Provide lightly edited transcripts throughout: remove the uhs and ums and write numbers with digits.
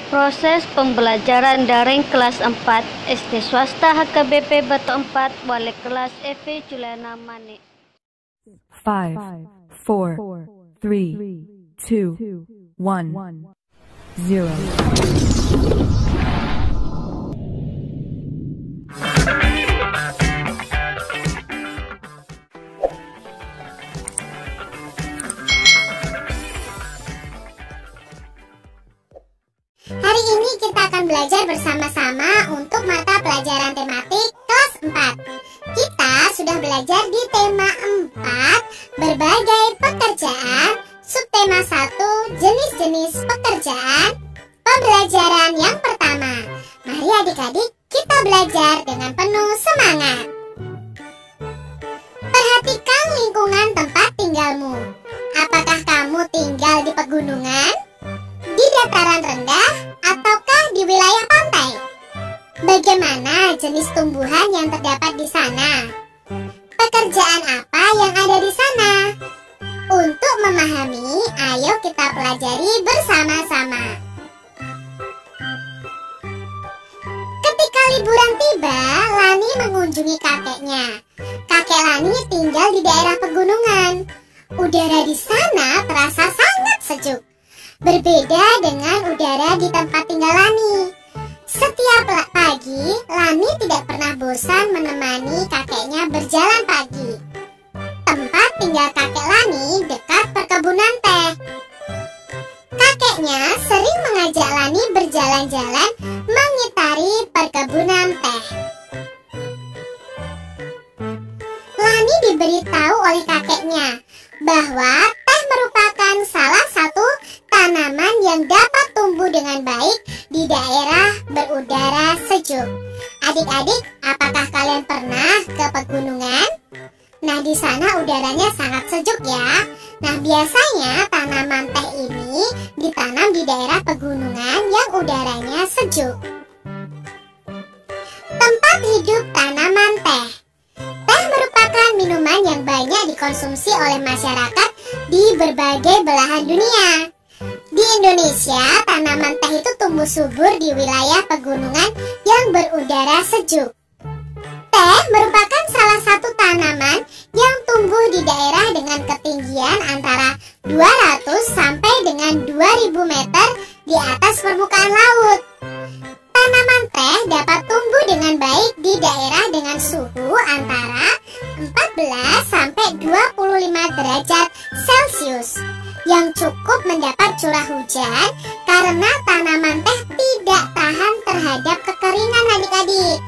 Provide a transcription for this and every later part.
Proses pembelajaran daring kelas 4 SD swasta HKBP Batu 4 wali kelas Evi Juliana Mani. 5, 4, 3, 2, 1, 0. Hari ini kita akan belajar bersama-sama untuk mata pelajaran tematik kelas 4. Kita sudah belajar di tema 4, berbagai pekerjaan, subtema 1, jenis-jenis pekerjaan, pembelajaran yang pertama. Mari adik-adik kita belajar dengan penuh semangat. Perhatikan lingkungan tempat tinggalmu. Apakah kamu tinggal di pegunungan, di dataran rendah, ataukah di wilayah pantai? Bagaimana jenis tumbuhan yang terdapat di sana? Pekerjaan apa yang ada di sana? Untuk memahami, ayo kita pelajari bersama-sama. Ketika liburan tiba, Lani mengunjungi kakeknya. Kakek Lani tinggal di daerah pegunungan. Udara di sana terasa sangat sejuk. Berbeda dengan udara di tempat tinggal Lani. Setiap pagi, Lani tidak pernah bosan menemani kakeknya berjalan pagi. Tempat tinggal kakek Lani dekat perkebunan teh. Kakeknya sering mengajak Lani berjalan-jalan mengitari perkebunan teh. Lani diberitahu oleh kakeknya bahwa teh merupakan salah satu tanaman yang dapat tumbuh dengan baik di daerah berudara sejuk. Adik-adik, apakah kalian pernah ke pegunungan? Nah, di sana udaranya sangat sejuk ya. Nah, biasanya tanaman teh ini ditanam di daerah pegunungan yang udaranya sejuk. Tempat hidup tanaman teh. Teh merupakan minuman yang banyak dikonsumsi oleh masyarakat di berbagai belahan dunia. Di Indonesia, tanaman teh itu tumbuh subur di wilayah pegunungan yang berudara sejuk. Teh merupakan salah satu tanaman yang tumbuh di daerah dengan ketinggian antara 200 sampai dengan 2000 meter di atas permukaan laut. Tanaman teh dapat tumbuh dengan baik di daerah dengan suhu antara 14 sampai 25 derajat Celcius yang cukup mendapat curah hujan karena tanaman teh tidak tahan terhadap kekeringan adik-adik.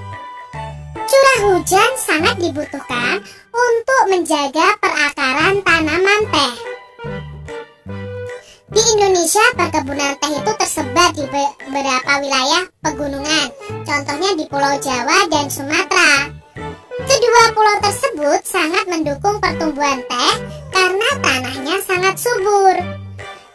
Curah hujan sangat dibutuhkan untuk menjaga perakaran tanaman teh. Di Indonesia, perkebunan teh itu tersebar di beberapa wilayah pegunungan, contohnya di Pulau Jawa dan Sumatera. Kedua pulau tersebut sangat mendukung pertumbuhan teh karena tanahnya sangat subur.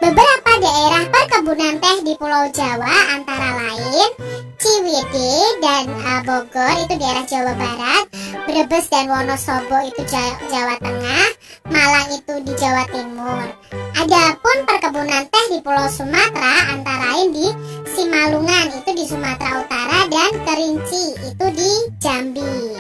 Beberapa daerah perkebunan teh di Pulau Jawa antara lain Ciwidey dan Bogor itu daerah Jawa Barat, Brebes dan Wonosobo itu Jawa Tengah, Malang itu di Jawa Timur. Adapun perkebunan teh di Pulau Sumatera antara lain di Simalungan itu di Sumatera Utara dan Kerinci itu di Jambi.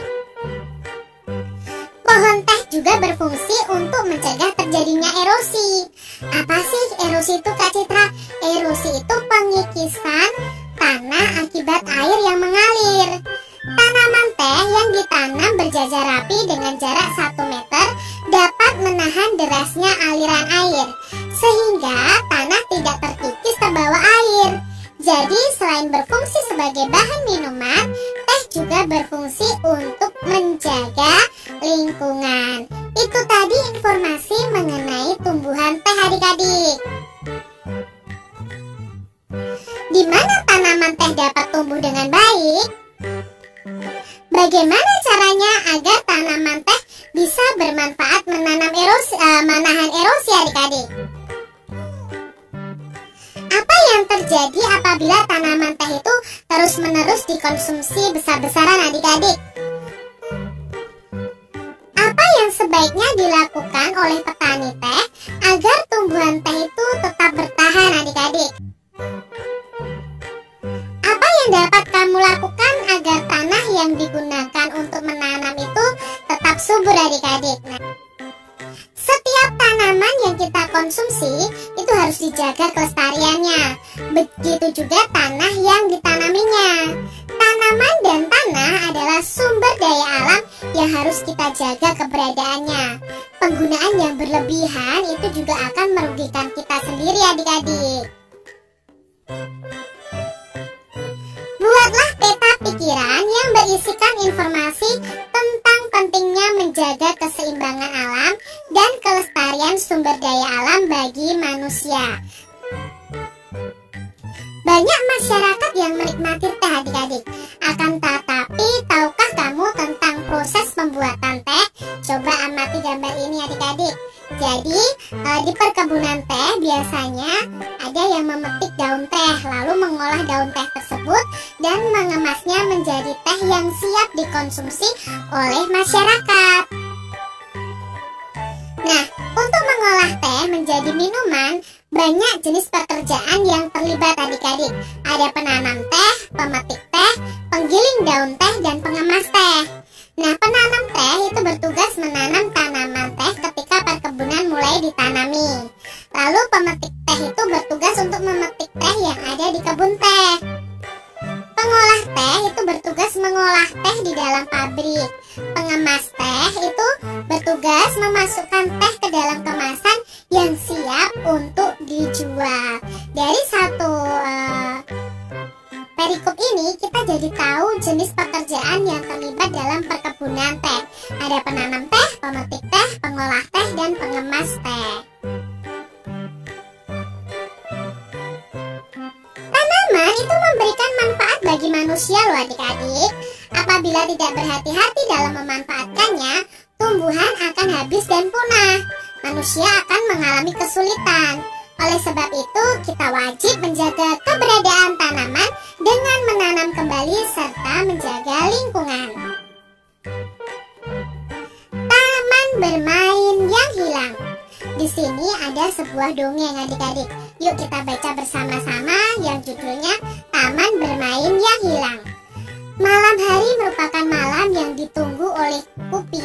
Pohon teh juga berfungsi untuk mencegah terjadinya erosi. Apa sih erosi itu, Kak Citra? Erosi itu pengikisan tanah akibat air yang mengalir. Tanaman teh yang ditanam berjajar rapi dengan jarak 1 meter dapat menahan derasnya aliran air, sehingga tanah tidak terkikis terbawa air. Jadi selain berfungsi sebagai bahan minuman, teh juga berfungsi untuk menjaga lingkungan. Itu tadi informasi mengenai tumbuhan teh adik-adik. Di mana tanaman teh dapat tumbuh dengan baik? Bagaimana caranya agar tanaman teh bisa bermanfaat menahan erosi adik-adik? Apa yang terjadi apabila tanaman teh itu terus-menerus dikonsumsi besar-besaran adik-adik? Apa yang sebaiknya dilakukan oleh petani teh agar tumbuhan teh itu tetap bertahan adik-adik? Begitu juga tanah yang ditanaminya. Tanaman dan tanah adalah sumber daya alam yang harus kita jaga keberadaannya. Penggunaan yang berlebihan itu juga akan merugikan kita sendiri, adik-adik. Buatlah peta pikiran yang berisikan informasi tentang pentingnya menjaga keseimbangan alam dan kelestarian sumber daya alam bagi manusia. Banyak masyarakat yang menikmati teh, adik-adik. Akan tetapi, tahukah kamu tentang proses pembuatan teh? Coba amati gambar ini, adik-adik. Jadi, di perkebunan teh biasanya ada yang memetik daun teh, lalu mengolah daun teh tersebut dan mengemasnya menjadi teh yang siap dikonsumsi oleh masyarakat. Nah, untuk mengolah teh menjadi minuman, banyak jenis pekerjaan yang terlibat, adik-adik. Ada penanam teh, pemetik teh, penggiling daun teh, dan pengemas teh. Nah, penanam teh itu bertugas menanam tanaman teh ketika perkebunan mulai ditanami. Lalu pemetik teh itu bertugas untuk memetik teh yang ada di kebun teh. Pengolah teh itu bertugas mengolah teh di dalam pabrik. Pengemas teh itu bertugas memasukkan teh ke dalam kemasan yang siap untuk dijual. Dari satu perikop ini kita jadi tahu jenis pekerjaan yang terlibat dalam perkebunan teh. Ada penanam teh, pemetik teh, pengolah teh, dan pengemas teh. Tanaman itu memberikan manfaat bagi manusia loh, adik-adik. Apabila tidak berhati-hati dalam memanfaatkannya, tumbuhan akan habis dan punah. Manusia akan mengalami kesulitan. Oleh sebab itu, kita wajib menjaga keberadaan tanaman dengan menanam kembali serta menjaga lingkungan. Taman bermain yang hilang. Di sini ada sebuah dongeng, adik-adik. Yuk kita baca bersama-sama yang judulnya Taman Bermain yang Hilang. Malam hari merupakan malam yang ditunggu oleh Kupi,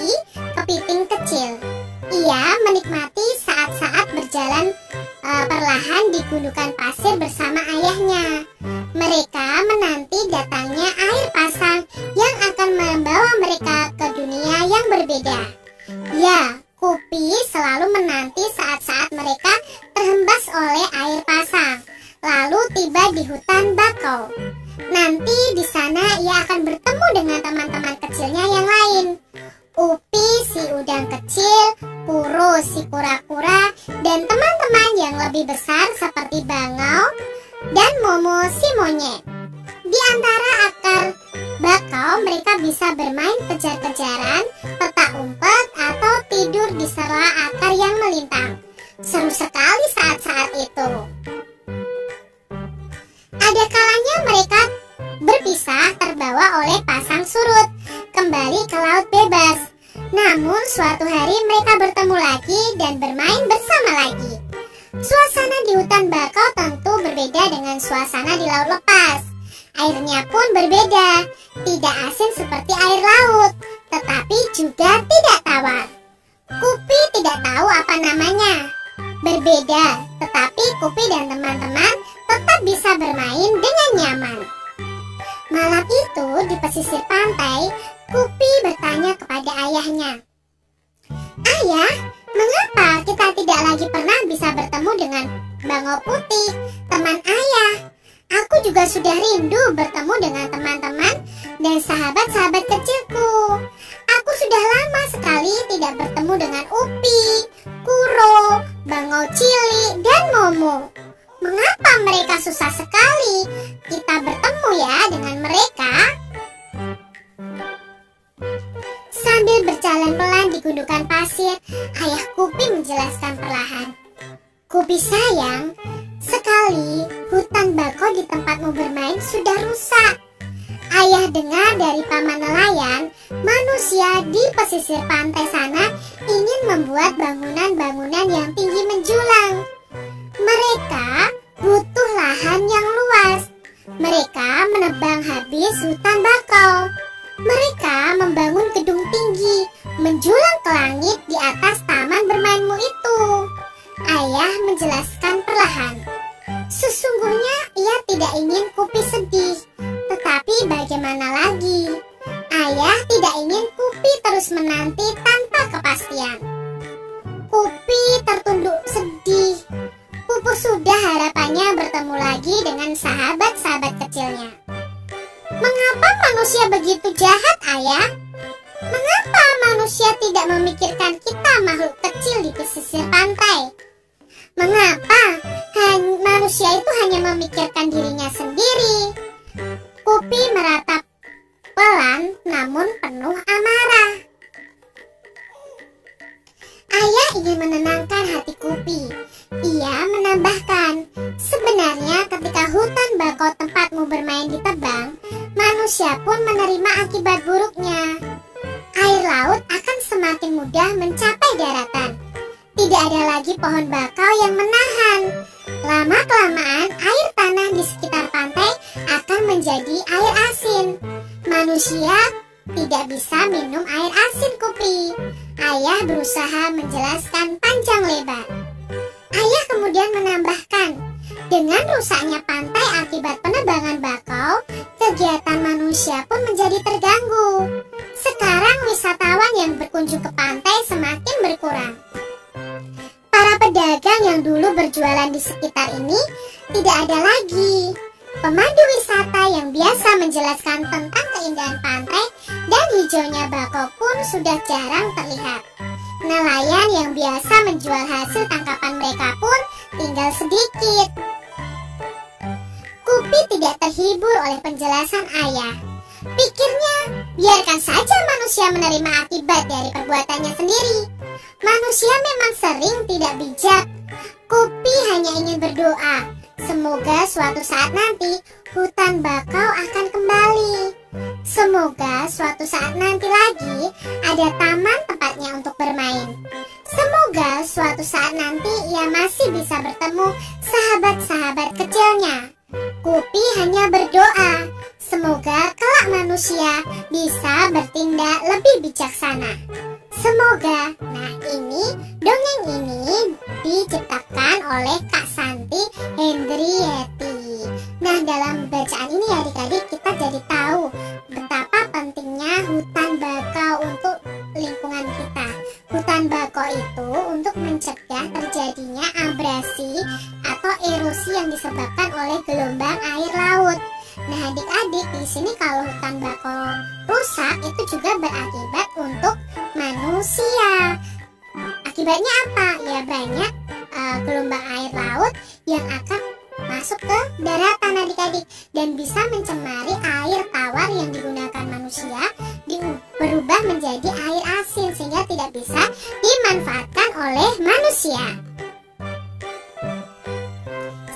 kepiting kecil. Ia menikmati saat-saat berjalan perlahan di gundukan pasir bersama ayahnya. Mereka menanti datangnya air pasang yang akan membawa mereka ke dunia yang berbeda. Ya, Kupi selalu menanti saat-saat mereka terhembas oleh air pasang, lalu tiba di hutan bakau. Nanti di sana ia akan bertemu dengan teman-teman kecilnya yang lain. Upi si udang kecil, Puro si kura-kura, dan teman-teman yang lebih besar seperti bangau dan Momo si monyet. Di antara akar bakau mereka bisa bermain kejar-kejaran, petak umpet, atau tidur di sela akar yang melintang. Seru sekali saat-saat itu. Ada kalanya mereka berpisah terbawa oleh pasang surut, kembali ke laut bebas. Namun suatu hari mereka bertemu lagi dan bermain bersama lagi. Suasana di hutan bakau tentu berbeda dengan suasana di laut lepas. Airnya pun berbeda, tidak asin seperti air laut, tetapi juga tidak tawar. Kupi tidak tahu apa namanya. Berbeda, tetapi Kupi dan teman-teman tetap bisa bermain dengan nyaman. Malam itu di pesisir pantai, Kupi bertanya kepada ayahnya, "Ayah, mengapa kita tidak lagi pernah bisa bertemu dengan bangau putih, teman ayah? Aku juga sudah rindu bertemu dengan teman-teman dan sahabat-sahabat kecilku. Aku sudah lama sekali tidak bertemu dengan Upi, Kuro, bangau Cili, dan Momo. Mengapa mereka susah sekali kita bertemu ya dengan mereka?" Sambil berjalan pelan di gundukan pasir, ayah Kupi menjelaskan perlahan, "Kupi sayang, sekali hutan bakau di tempatmu bermain sudah rusak. Ayah dengar dari paman nelayan, manusia di pesisir pantai sana ingin membuat bangunan-bangunan yang tinggi menjulang. Mereka butuh lahan yang luas. Mereka menebang habis hutan bakau. Mereka membangun gedung tinggi, menjulang ke langit di atas taman bermainmu itu." Ayah menjelaskan perlahan, "Sesungguhnya ia tidak ingin Kupi sedih. Tetapi bagaimana lagi? Ayah tidak ingin Kupi terus menanti tanpa kepastian. Kupi tertunduk sedih. Pupus sudah harapannya bertemu lagi dengan sahabat-sahabat kecilnya. Mengapa manusia begitu jahat, Ayah? Mengapa manusia tidak memikirkan kita makhluk kecil di pesisir pantai? Mengapa manusia itu hanya memikirkan dirinya sendiri? Kupi meratap pelan namun penuh amarah. Ayah ingin menenangkan hati Kupi. Ia menambahkan, sebenarnya ketika hutan bakau tempatmu bermain ditebang, manusia pun menerima akibat buruknya. Air laut akan semakin mudah mencapai daratan. Tidak ada lagi pohon bakau yang menahan. Lama-kelamaan air tanah di sekitar pantai akan menjadi air asin. Manusia tidak bisa minum air asin, Kupi. Ayah berusaha menjelaskan panjang lebar. Ayah kemudian menambahkan, dengan rusaknya pantai akibat penebangan bakau, kegiatan manusia pun menjadi terganggu. Sekarang wisatawan yang berkunjung ke pantai semakin berkurang. Para pedagang yang dulu berjualan di sekitar ini tidak ada lagi. Pemandu wisata yang biasa menjelaskan tentang keindahan pantai dan hijaunya bakau pun sudah jarang terlihat. Nelayan yang biasa menjual hasil tangkapan mereka pun tinggal sedikit. Kupi tidak terhibur oleh penjelasan ayah. Pikirnya, biarkan saja manusia menerima akibat dari perbuatannya sendiri. Manusia memang sering tidak bijak. Kupi hanya ingin berdoa, semoga suatu saat nanti hutan bakau akan kembali. Semoga suatu saat nanti lagi ada taman tempatnya untuk bermain. Semoga suatu saat nanti ia masih bisa bertemu sahabat-sahabat kecilnya. Kupi hanya berdoa, semoga kelak manusia bisa bertindak lebih bijaksana. Semoga. Nah, dongeng ini diciptakan oleh Kak Santi Hendrieti. Nah, dalam bacaan ini ya adik-adik kita jadi tahu betapa pentingnya hutan bakau untuk lingkungan kita. Hutan bakau itu untuk mencegah terjadinya abrasi atau erosi yang disebabkan oleh gelombang air laut. Nah, adik-adik di sini kalau hutan bakau rusak itu juga berakibat untuk manusia. Akibatnya apa? Ya banyak gelombang air laut yang akan masuk ke daratan adik-adik dan bisa mencemari air tawar yang digunakan manusia berubah menjadi air asin sehingga tidak bisa dimanfaatkan oleh manusia.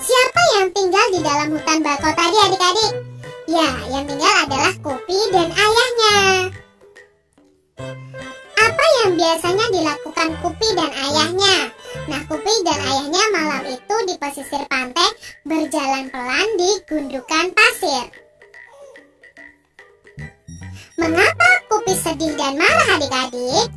Siapa yang tinggal di dalam hutan bakau tadi adik-adik? Ya, yang tinggal adalah Kupi dan ayahnya. Apa yang biasanya dilakukan Kupi dan ayahnya? Nah, Kupi dan ayahnya malam itu di pesisir pantai berjalan pelan di gundukan pasir. Mengapa Kupi sedih dan marah adik-adik?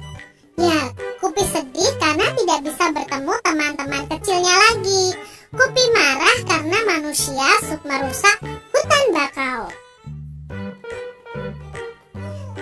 Ya, Kupi sedih karena tidak bisa bertemu teman-teman kecilnya lagi. Kupi marah karena manusia merusak hutan bakau.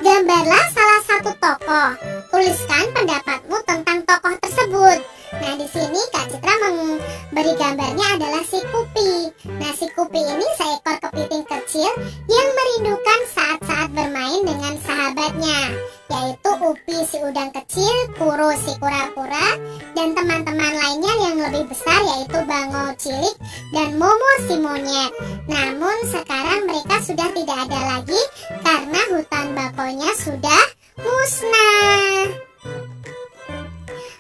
Gambarlah salah satu tokoh. Tuliskan pendapatmu tentang tokoh tersebut. Nah, di sini Kak Citra memberi gambarnya adalah si Kupi. Nah, si Kupi ini seekor kepiting kecil yang merindukan saat-saat bermain dengan sahabatnya, yaitu Upi si udang kecil, Kuro si kura-kura, dan teman-teman lainnya yang lebih besar yaitu Bango cilik dan Momo si monyet. Namun sekarang mereka sudah tidak ada lagi karena hutan bakaunya sudah musnah.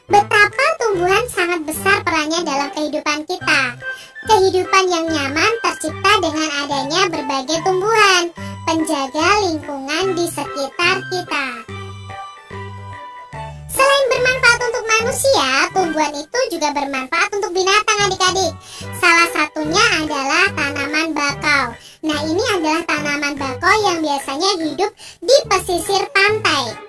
Betapa tumbuhan sangat besar perannya dalam kehidupan kita. Kehidupan yang nyaman tercipta dengan adanya berbagai tumbuhan, penjaga lingkungan di sekitar kita. Selain bermanfaat untuk manusia, tumbuhan itu juga bermanfaat untuk binatang adik-adik. Salah satunya adalah tanaman bakau. Nah, ini adalah tanaman bakau yang biasanya hidup di pesisir pantai.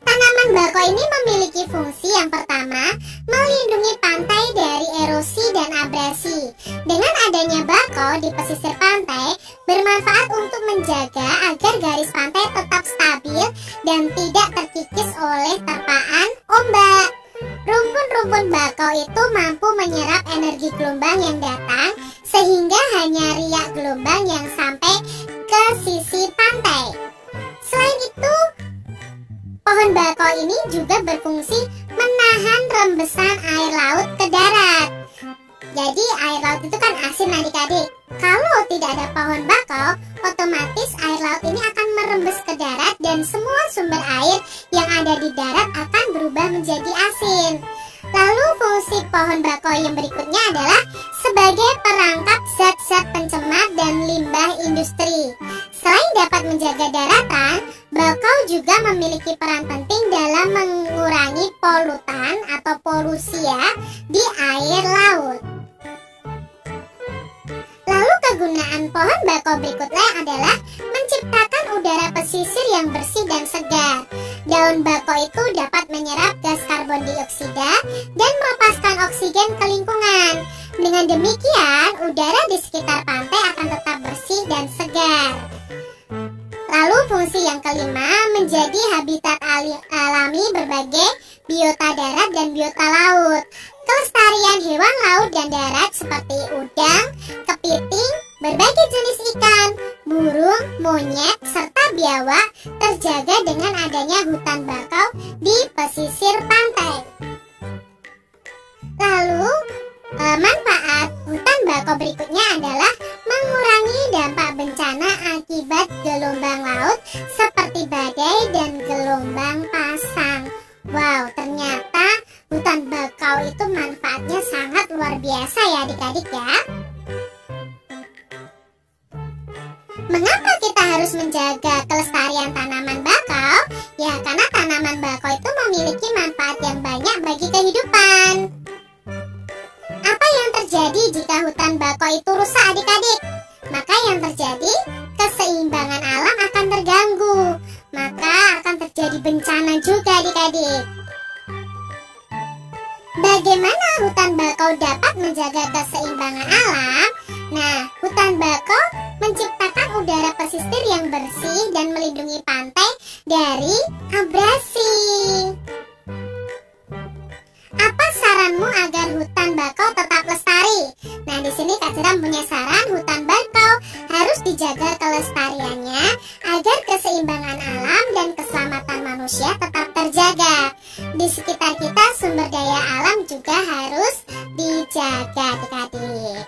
Tanaman Taman bakau ini memiliki fungsi yang pertama, melindungi pantai dari erosi dan abrasi. Dengan adanya bakau di pesisir pantai, bermanfaat untuk menjaga agar garis pantai tetap stabil dan tidak terkikis oleh terpaan ombak. Rumpun-rumpun bakau itu mampu menyerap energi gelombang yang datang, sehingga hanya riak gelombang yang sampai ke sisi pantai. Selain itu, pohon bakau ini juga berfungsi menahan rembesan air laut ke darat. Jadi air laut itu kan asin adik-adik. Kalau tidak ada pohon bakau, otomatis air laut ini akan merembes ke darat dan semua sumber air yang ada di darat akan berubah menjadi asin. Lalu fungsi pohon bakau yang berikutnya adalah sebagai perangkap zat-zat pencemar dan limbah industri. Selain dapat menjaga daratan, bakau juga memiliki peran penting dalam mengurangi polutan atau polusi di air laut. Lalu kegunaan pohon bakau berikutnya adalah menciptakan udara pesisir yang bersih dan segar. Daun bakau itu dapat menyerap gas karbon dioksida dan melepaskan oksigen ke lingkungan. Dengan demikian, udara di sekitar pantai akan tetap bersih dan segar. Lalu fungsi yang kelima, menjadi habitat alami berbagai biota darat dan biota laut. Kelestarian hewan laut dan darat seperti udang, kepiting, berbagai jenis ikan, burung, monyet, serta biawak terjaga dengan adanya hutan bakau di pesisir pantai. Lalu, manfaat hutan bakau berikutnya adalah mengurangi dampak bencana akibat gelombang laut seperti badai dan gelombang pasang. Wow, ternyata hutan bakau itu manfaatnya sangat luar biasa ya adik-adik ya. Mengapa kita harus menjaga kelestarian tanaman bakau? Ya, karena tanaman bakau itu memiliki manfaat yang banyak bagi kehidupan. Apa yang terjadi jika hutan bakau itu rusak adik-adik? Maka yang terjadi, keseimbangan alam akan terganggu. Maka akan terjadi bencana juga adik-adik. Bagaimana hutan bakau dapat menjaga keseimbangan alam? Nah, hutan bakau menciptakan udara pesisir yang bersih dan melindungi pantai dari abrasi. Apa saranmu agar hutan bakau tetap lestari? Nah, di sini Kak Ciram punya saran, hutan bakau harus dijaga kelestariannya agar keseimbangan alam dan keselamatan manusia tetap terjaga. Di sekitar kita sumber daya alam juga harus dijaga adik-adik.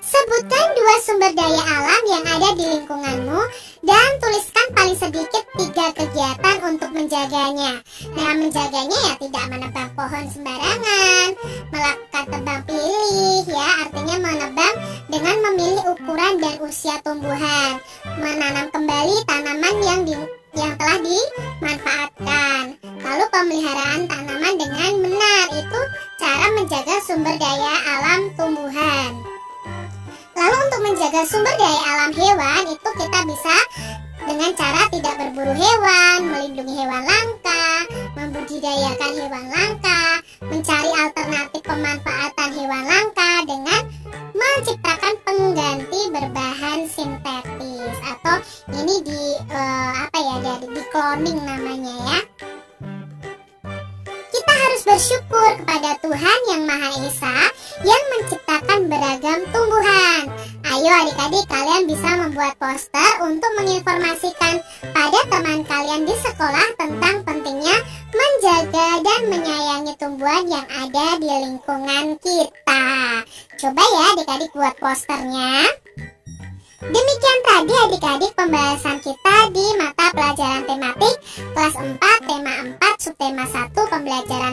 Sebutkan 2 sumber daya alam yang ada di lingkunganmu dan tuliskan paling sedikit 3 kegiatan untuk menjaganya. Nah, menjaganya ya tidak menebang pohon sembarangan, melakukan tebang pilih ya, artinya menebang dengan memilih ukuran dan usia tumbuhan, menanam kembali tanaman yang telah dimanfaatkan. Lalu pemeliharaan tanaman dengan benar, itu cara menjaga sumber daya alam tumbuhan. Lalu untuk menjaga sumber daya alam hewan, itu kita bisa dengan cara tidak berburu hewan, melindungi hewan langka, membudidayakan hewan langka, mencari alternatif pemanfaatan hewan langka dengan menciptakan pengganti berbahan sintetis, atau ini di cloning namanya ya. Kita harus bersyukur kepada Tuhan Yang Maha Esa yang menciptakan beragam tumbuhan. Ayo adik-adik, kalian bisa membuat poster untuk menginformasikan pada teman kalian di sekolah tentang pentingnya menjaga dan menyayangi tumbuhan yang ada di lingkungan kita. Coba ya adik-adik buat posternya. Demikian tadi adik-adik pembahasan kita di mata pelajaran tematik kelas 4 tema 4 subtema 1 pembelajaran